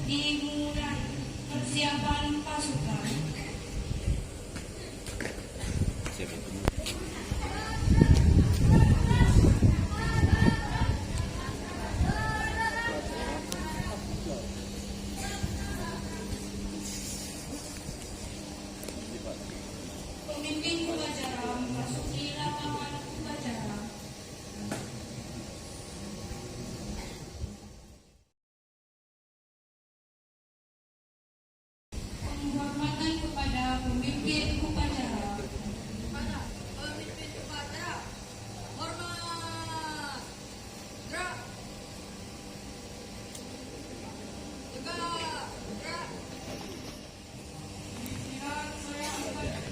Dimulai persiapan pasukan. Pemimpin upacara memasuki lapangan upacara. Penghormatan kepada pemimpin upacara. Kepada pemimpin upacara, hormat. Gerak. Tegak. Gerak. Istirahat saya upacara.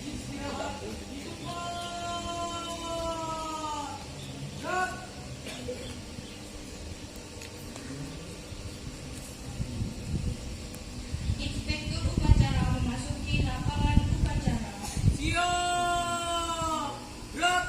Istirahat. Gerak. Inspektur upacara memasuki lapangan upacara. Siap. Gerak.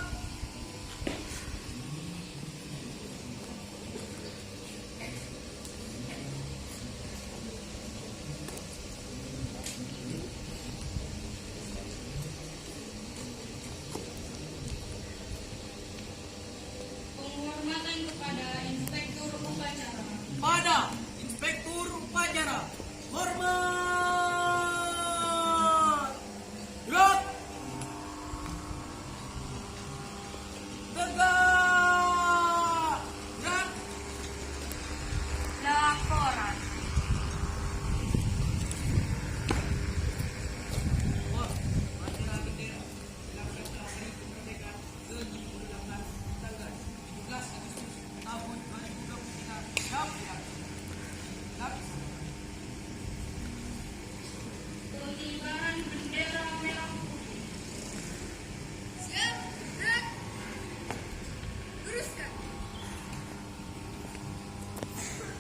Penghormatan kepada inspektur upacara. Pada inspektur upacara, hormat. Gerak. Tegak. Gerak. Laporan. Upacara bendera dilaksanakan Hari Kemerdekaan ke-78 tanggal 17 Agustus tahun 2023. Siap. Pengibaran bendera merah putih. Siap. Gerak. Luruskan.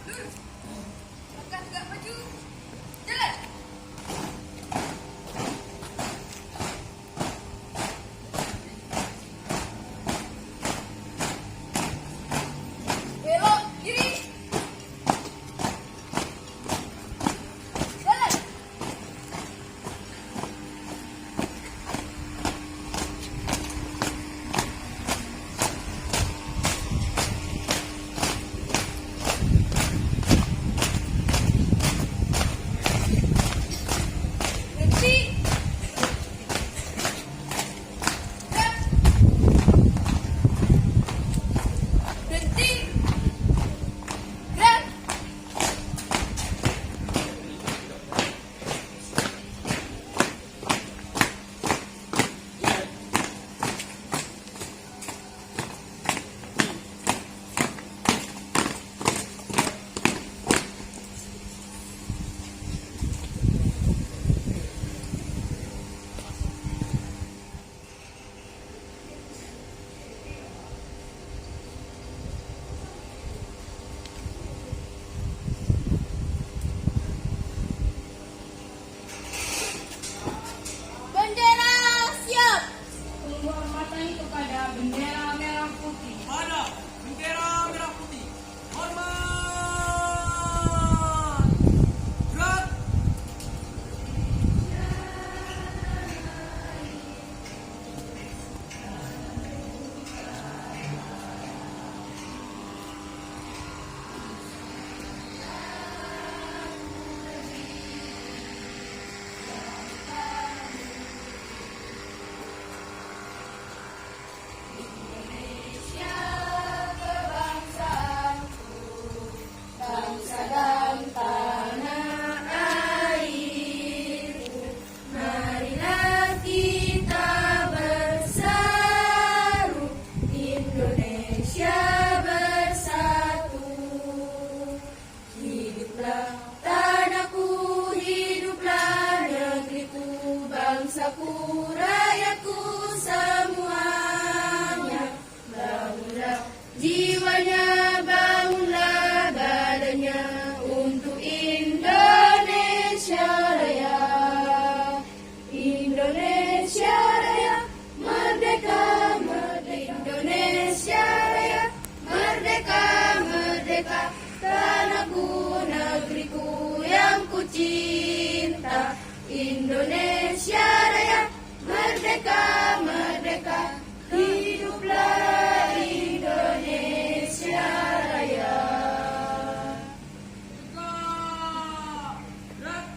Lurus. Langkah tegak maju. Jalan. Belok kiri. Jalan. Berhenti. Gerak. Berhenti. Gerak. Bendera siap. Penghormatan kepada bendera merah putih. Pada bendera merah putih, hormat. Gerak. Bangsa dan tanah airku, marilah kita berseru, Indonesia bersatu. Hiduplah tanahku, hiduplah negeriku, bangsaku, rakyatku semuanya. Bangunlah jiwanya, bangunlah badannya untuk Indonesia Raya. Indonesia Raya, merdeka, merdeka. Indonesia Raya, merdeka, merdeka. Tanahku, negeriku. negeriku yang ku cinta, Indonesia Raya, merdeka, merdeka, hiduplah Indonesia Raya. Tegak. Gerak.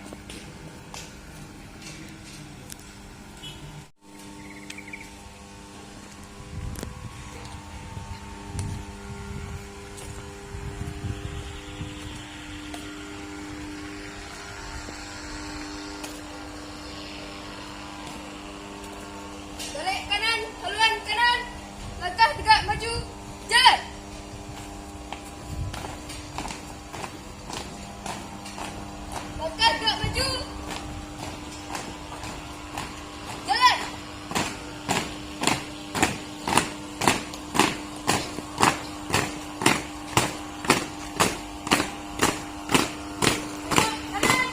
Balik kanan, haluan kanan. Langkah tegak maju. Jalan. Langkah tegak maju. Jalan. Kanan. Jalan.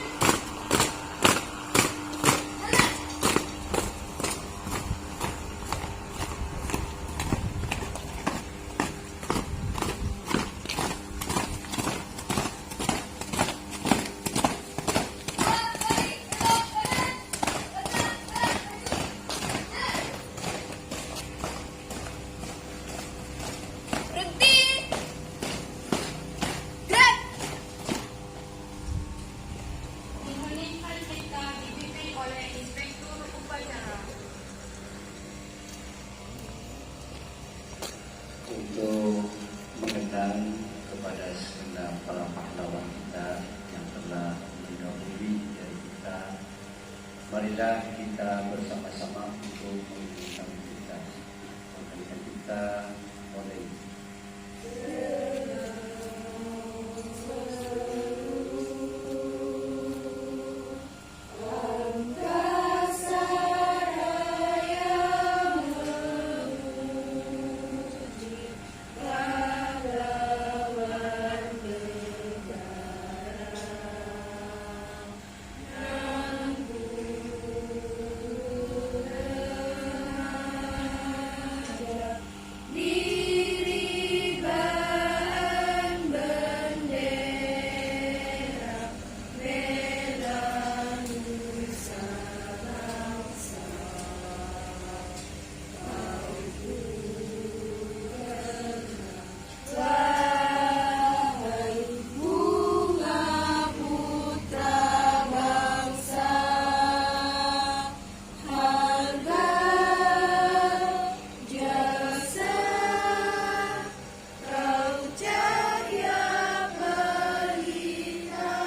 Berhenti. Gerak. Menginginkan kita dibimbing oleh Inspektur Upacara. Untuk mengenang kepada segenap para pahlawan kita yang telah mendahului dari kita, marilah kita bersama-sama untuk mengingatkan kita. Makanya kita mulai. Diriban bendera bela nusa bangsa, wahai bunga putra bangsa, harga jasa kau cahaya pelita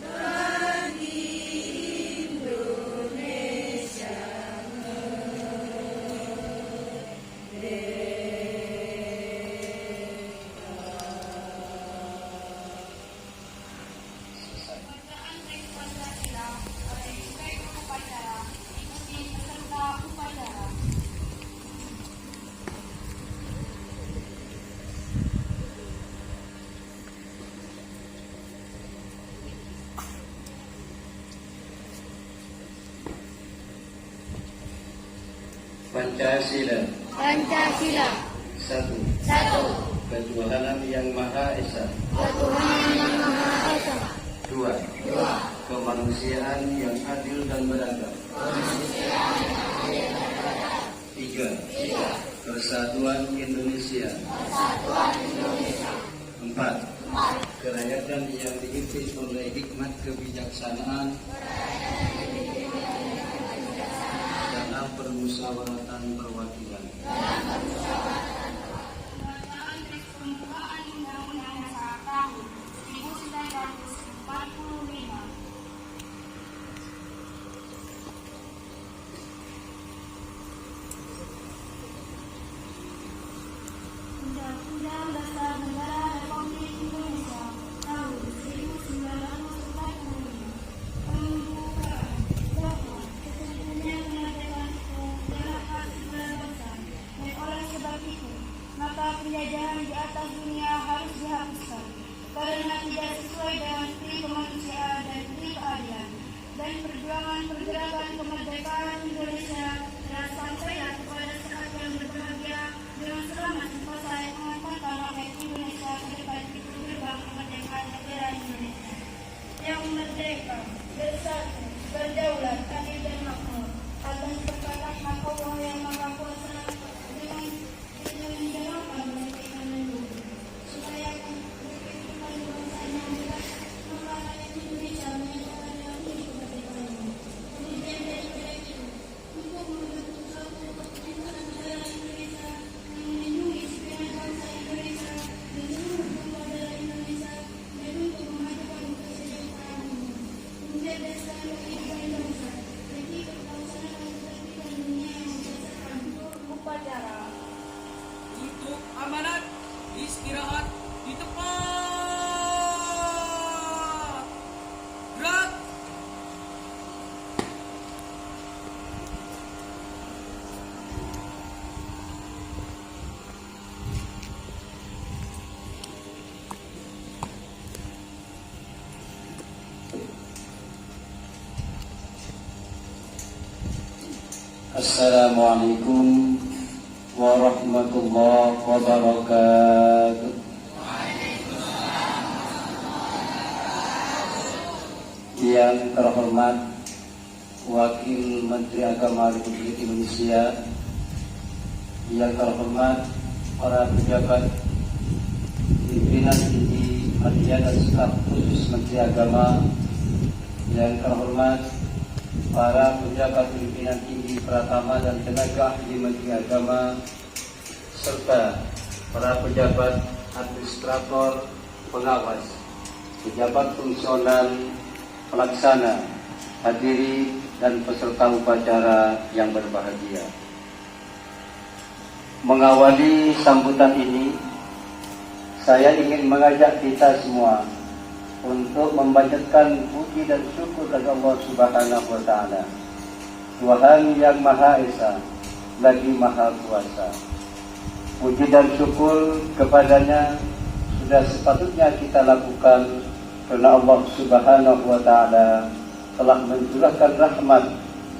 bagi Indonesia Bacaan teks Pancasila oleh Inspektur Upacara diikuti peserta upacara. Pancasila. Pancasila. 1. Satu, Ketuhanan yang Maha Esa. Ketuhanan yang Maha Esa. 2. Kemanusiaan yang adil dan beradab. 3. Persatuan Indonesia. 4. Kerakyatan yang dipimpin oleh hikmat kebijaksanaan dalam permusyawaratan perwakilan. Bacaan teks pembukaan Undang-Undang Dasar tahun 1945. Undang-Undang Dasar Negara Republik Indonesia tahun 1945 membuka bahwa sesungguhnya kemerdekaan itu adalah hak segala bangsa, dan oleh sebab itu maka penjajahan di atas dunia harus dihapuskan karena tidak sesuai dengan pri kemanusiaan dan pri keadilan, dan perjuangan pergerakan kemerdekaan Indonesia telah sampailah kepada saat yang berbahagia dengan selamat selesai mengangkatkan rakyat Indonesia ke depan pintu gerbang kemerdekaan negara Indonesia. mencerdaskan kehidupan bangsa, demi kelangsungan dan ketertiban dunia yang berdasarkan upacara. Untuk amanat, istirahat di tempat. Gerak. Assalamualaikum warahmatullahi wabarakatuh. Yang terhormat Wakil Menteri Agama Republik Indonesia, yang terhormat para pejabat pimpinan tinggi media dan staf khusus Menteri Agama, yang terhormat para pejabat pimpinan tinggi Pratama dan tenaga ahli Menteri Agama, serta para pejabat administrator, pengawas, pejabat fungsional, pelaksana, hadirin dan peserta upacara yang berbahagia. Mengawali sambutan ini, saya ingin mengajak kita semua untuk memanjatkan puji dan syukur kepada Allah Subhanahu wa Ta'ala, Tuhan yang Maha Esa lagi Maha Kuasa. Puji dan syukur kepadanya sudah sepatutnya kita lakukan karena Allah Subhanahu wa Ta'ala telah mencurahkan rahmat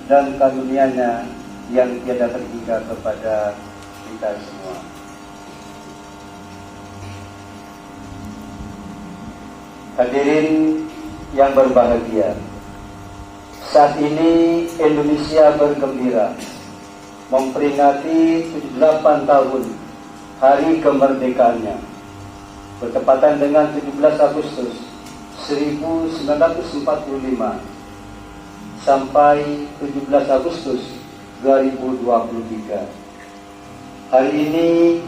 dan karunia-Nya yang tiada terhingga kepada kita semua. Hadirin yang berbahagia, saat ini Indonesia bergembira memperingati 78 tahun hari kemerdekaannya, bertepatan dengan 17 Agustus 1945 sampai 17 Agustus 2023. Hari ini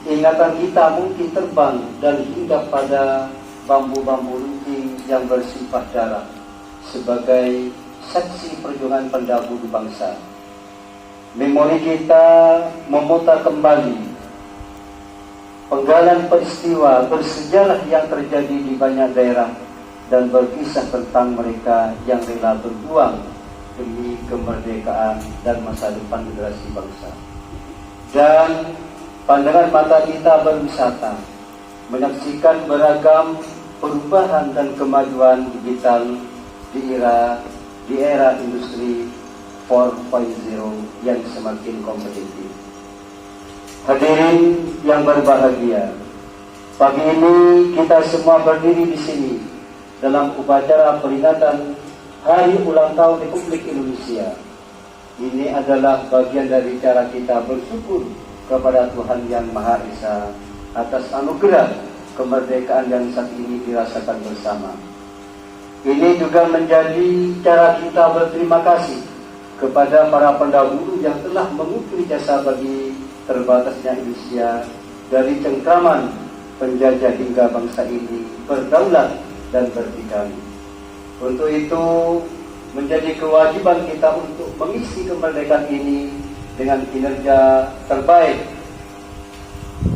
ingatan kita mungkin terbang dan hinggap pada bambu-bambu runcing yang bersifat darah sebagai saksi perjuangan pendahulu bangsa. Memori kita memutar kembali penggalan peristiwa bersejarah yang terjadi di banyak daerah dan berkisah tentang mereka yang rela berjuang demi kemerdekaan dan masa depan generasi bangsa. Dan pandangan mata kita berwisata menyaksikan beragam perubahan dan kemajuan digital di era industri 4.0 yang semakin kompetitif. Hadirin yang berbahagia, pagi ini kita semua berdiri di sini dalam upacara peringatan Hari Ulang Tahun Republik Indonesia. Ini adalah bagian dari cara kita bersyukur kepada Tuhan yang Maha Esa atas anugerah kemerdekaan yang saat ini dirasakan bersama. Ini juga menjadi cara kita berterima kasih kepada para pendahulu yang telah mengukir jasa bagi terbatasnya Indonesia dari cengkraman penjajah hingga bangsa ini berdaulat dan berdikari. Untuk itu menjadi kewajiban kita untuk mengisi kemerdekaan ini dengan kinerja terbaik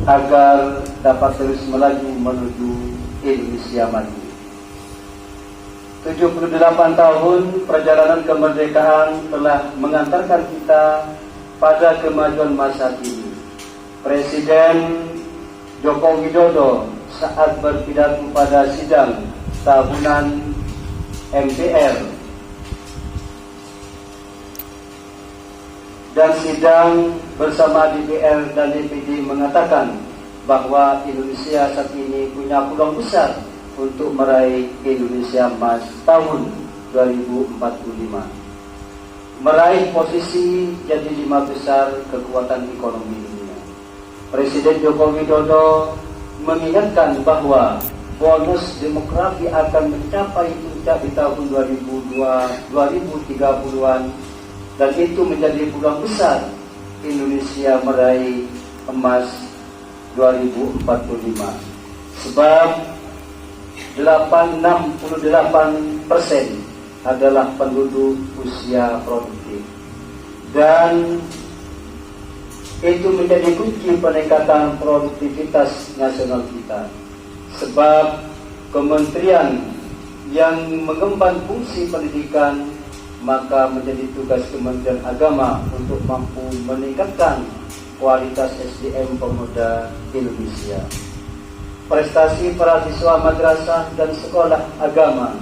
agar dapat terus melaju menuju Indonesia maju. 78 tahun perjalanan kemerdekaan telah mengantarkan kita pada kemajuan masa kini. Presiden Joko Widodo saat berpidato pada sidang tahunan MPR dan sidang bersama DPR dan DPD mengatakan bahwa Indonesia saat ini punya peluang besar untuk meraih Indonesia Emas tahun 2045, meraih posisi jadi 5 besar kekuatan ekonomi dunia. Presiden Joko Widodo mengingatkan bahwa bonus demografi akan mencapai puncak di tahun 2030-an dan itu menjadi peluang besar Indonesia meraih emas 2045. Sebab 68% adalah penduduk usia produktif. Dan itu menjadi kunci peningkatan produktivitas nasional kita. Sebab kementerian yang mengemban fungsi pendidikan, maka menjadi tugas Kementerian Agama untuk mampu meningkatkan kualitas SDM pemuda Indonesia. Prestasi para siswa madrasah dan sekolah agama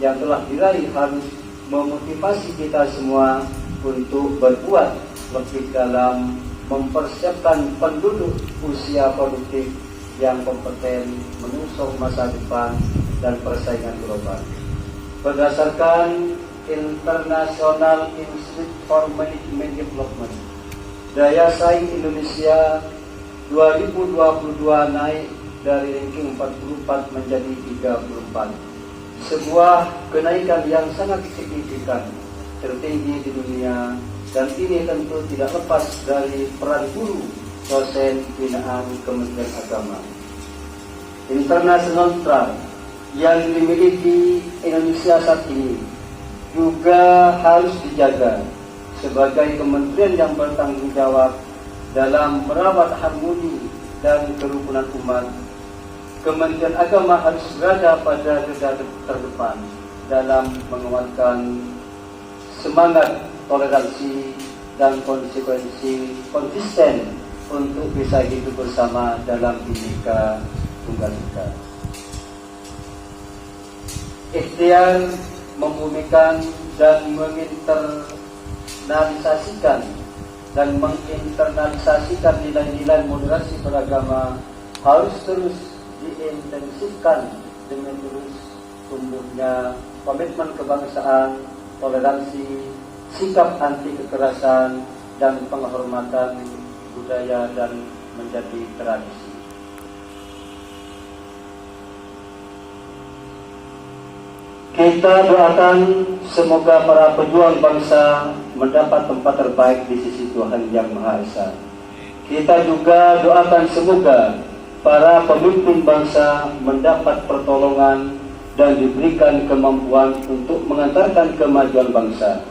yang telah diraih harus memotivasi kita semua untuk berbuat lebih dalam mempersiapkan penduduk usia produktif yang kompeten menusuk masa depan dan persaingan global. Berdasarkan International Institute for Management Development, daya saing Indonesia 2022 naik dari ranking 44 menjadi 34. Sebuah kenaikan yang sangat signifikan, tertinggi di dunia, dan ini tentu tidak lepas dari peran guru dosen binaan Kementerian Agama. International Trust yang dimiliki Indonesia saat ini juga harus dijaga sebagai kementerian yang bertanggung jawab dalam merawat harmoni dan kerukunan umat. Kementerian Agama harus berada pada garda terdepan dalam menguatkan semangat toleransi dan konsisten untuk bisa hidup bersama dalam Bhinneka Tunggal Ika. Ikhtiar membumikan dan menginternalisasikan nilai-nilai moderasi beragama harus terus diintensifkan dengan terus tumbuhnya komitmen kebangsaan, toleransi, sikap anti kekerasan, dan penghormatan budaya dan menjadi tradisi. Kita doakan semoga para pejuang bangsa mendapat tempat terbaik di sisi Tuhan Yang Maha Esa. Kita juga doakan semoga para pemimpin bangsa mendapat pertolongan dan diberikan kemampuan untuk mengantarkan kemajuan bangsa.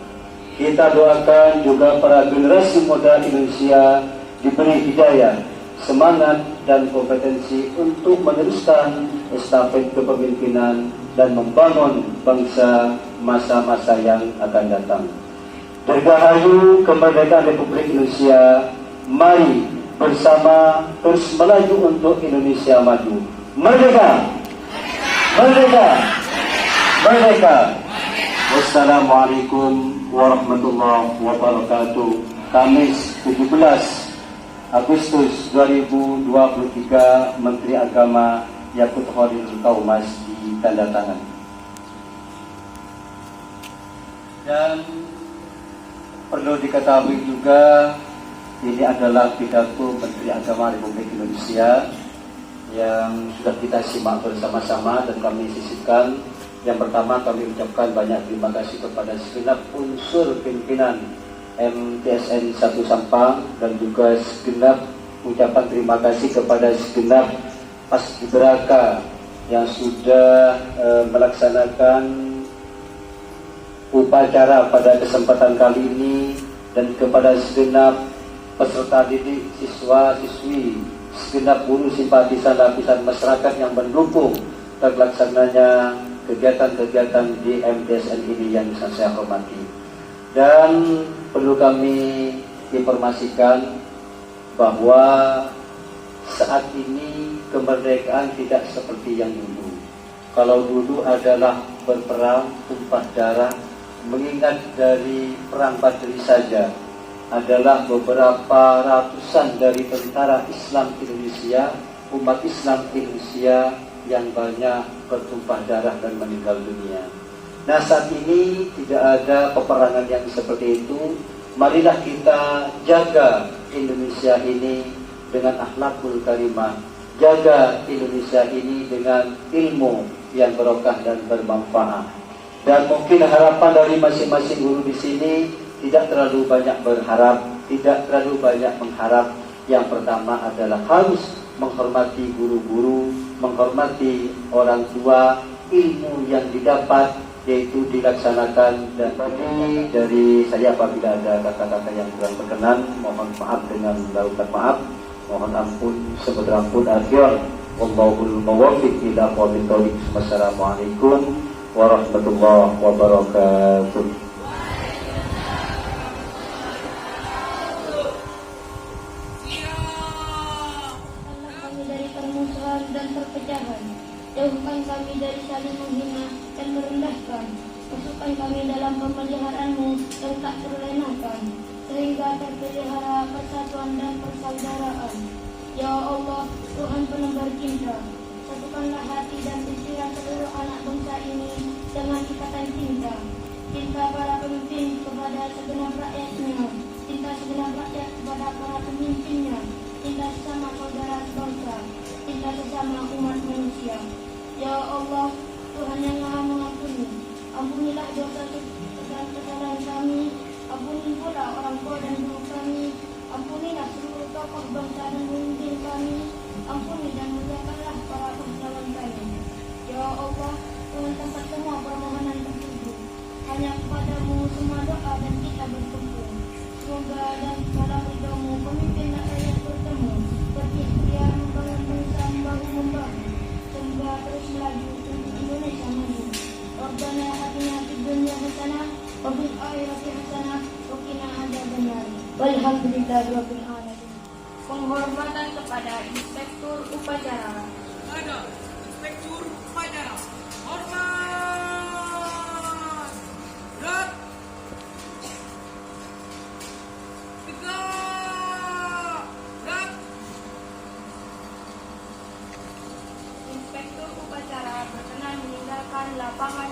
Kita doakan juga para generasi muda Indonesia diberi hidayah, semangat, dan kompetensi untuk meneruskan estafet kepemimpinan dan membangun bangsa masa-masa yang akan datang. Dirgahayu kemerdekaan Republik Indonesia, mari bersama terus melaju untuk Indonesia maju. Merdeka! Merdeka! Merdeka! Wassalamualaikum warahmatullahi wabarakatuh. Kamis 17 Agustus 2023, Menteri Agama Yakut Khalil Kaumas ditandatangan. Dan perlu diketahui juga, ini adalah pidato Menteri Agama Republik Indonesia yang sudah kita simak bersama-sama dan kami sisipkan. Yang pertama, kami ucapkan banyak terima kasih kepada segenap unsur pimpinan MTSN 1 Sampang dan juga segenap ucapan terima kasih kepada segenap Paskibraka yang sudah melaksanakan upacara pada kesempatan kali ini, dan kepada segenap peserta didik, siswa-siswi, segenap guru, simpatisan, lapisan masyarakat yang mendukung terlaksananya kegiatan-kegiatan di MTSN ini yang saya hormati. Dan perlu kami informasikan bahwa saat ini kemerdekaan tidak seperti yang dulu. Kalau dulu adalah berperang, tumpah darah, mengingat dari perang Badri saja adalah beberapa ratusan dari tentara Islam Indonesia, umat Islam Indonesia yang banyak bertumpah darah dan meninggal dunia. Nah, saat ini tidak ada peperangan yang seperti itu. Marilah kita jaga Indonesia ini dengan akhlakul karimah, jaga Indonesia ini dengan ilmu yang barokah dan bermanfaat. Dan mungkin harapan dari masing-masing guru di sini tidak terlalu banyak berharap, tidak terlalu banyak mengharap. Yang pertama adalah harus menghormati guru-guru, menghormati orang tua, ilmu yang didapat yaitu dilaksanakan. Dan tadi dari saya apabila ada kata-kata yang kurang berkenan, mohon maaf dengan lautan maaf, mohon ampun sebedrampun akhir. Wallahul muwaffiq ila aqwamit thoriq. Wassalamualaikum warahmatullahi wabarakatuh. Kami dari permusuhan dan perpecahan, jauhkan kami dari saling menghina dan merendahkan, masukkan kami dalam pemeliharaan-Mu yang tak terlenakan, sehingga terpelihara persatuan dan persaudaraan. Ya Allah, Tuhan penebar cinta, satukanlah hati dan pikiran seluruh anak bangsa ini dengan ikatan cinta. Cinta para pemimpin kepada segenap rakyatnya, cinta segenap rakyat kepada para pemimpinnya, cinta sesama saudara bangsa, cinta sesama umat manusia. Ya Allah, Tuhan yang Maha Mengampuni, ampunilah dosa dan kesalahan kami, ampuni pula orang tua dan guru kami, ampunilah seluruh tokoh bangsa dan pemimpin kami, ampuni dan muliakanlah para pahlawan kami. Ya Allah, Tuhan tempat semua permohonan tertuju, hanya kepadamu semua doa dan kita bertumpu. Semoga dan dalam ridho-Mu pemimpin dan rakyat bertemu, berikhtiar membangun bangsa membahu-membahu, semoga terus melaju untuk Indonesia maju. Rabbana atina fid dunya hasanah wa fil akhirati hasanah wa qina adzabannar. Walhamdulillahirabbil alamin. Penghormatan kepada Inspektur Upacara. Ada Inspektur Upacara. Hormat. Gerak. Tegak. Gerak. Inspektur Upacara berkenan meninggalkan lapangan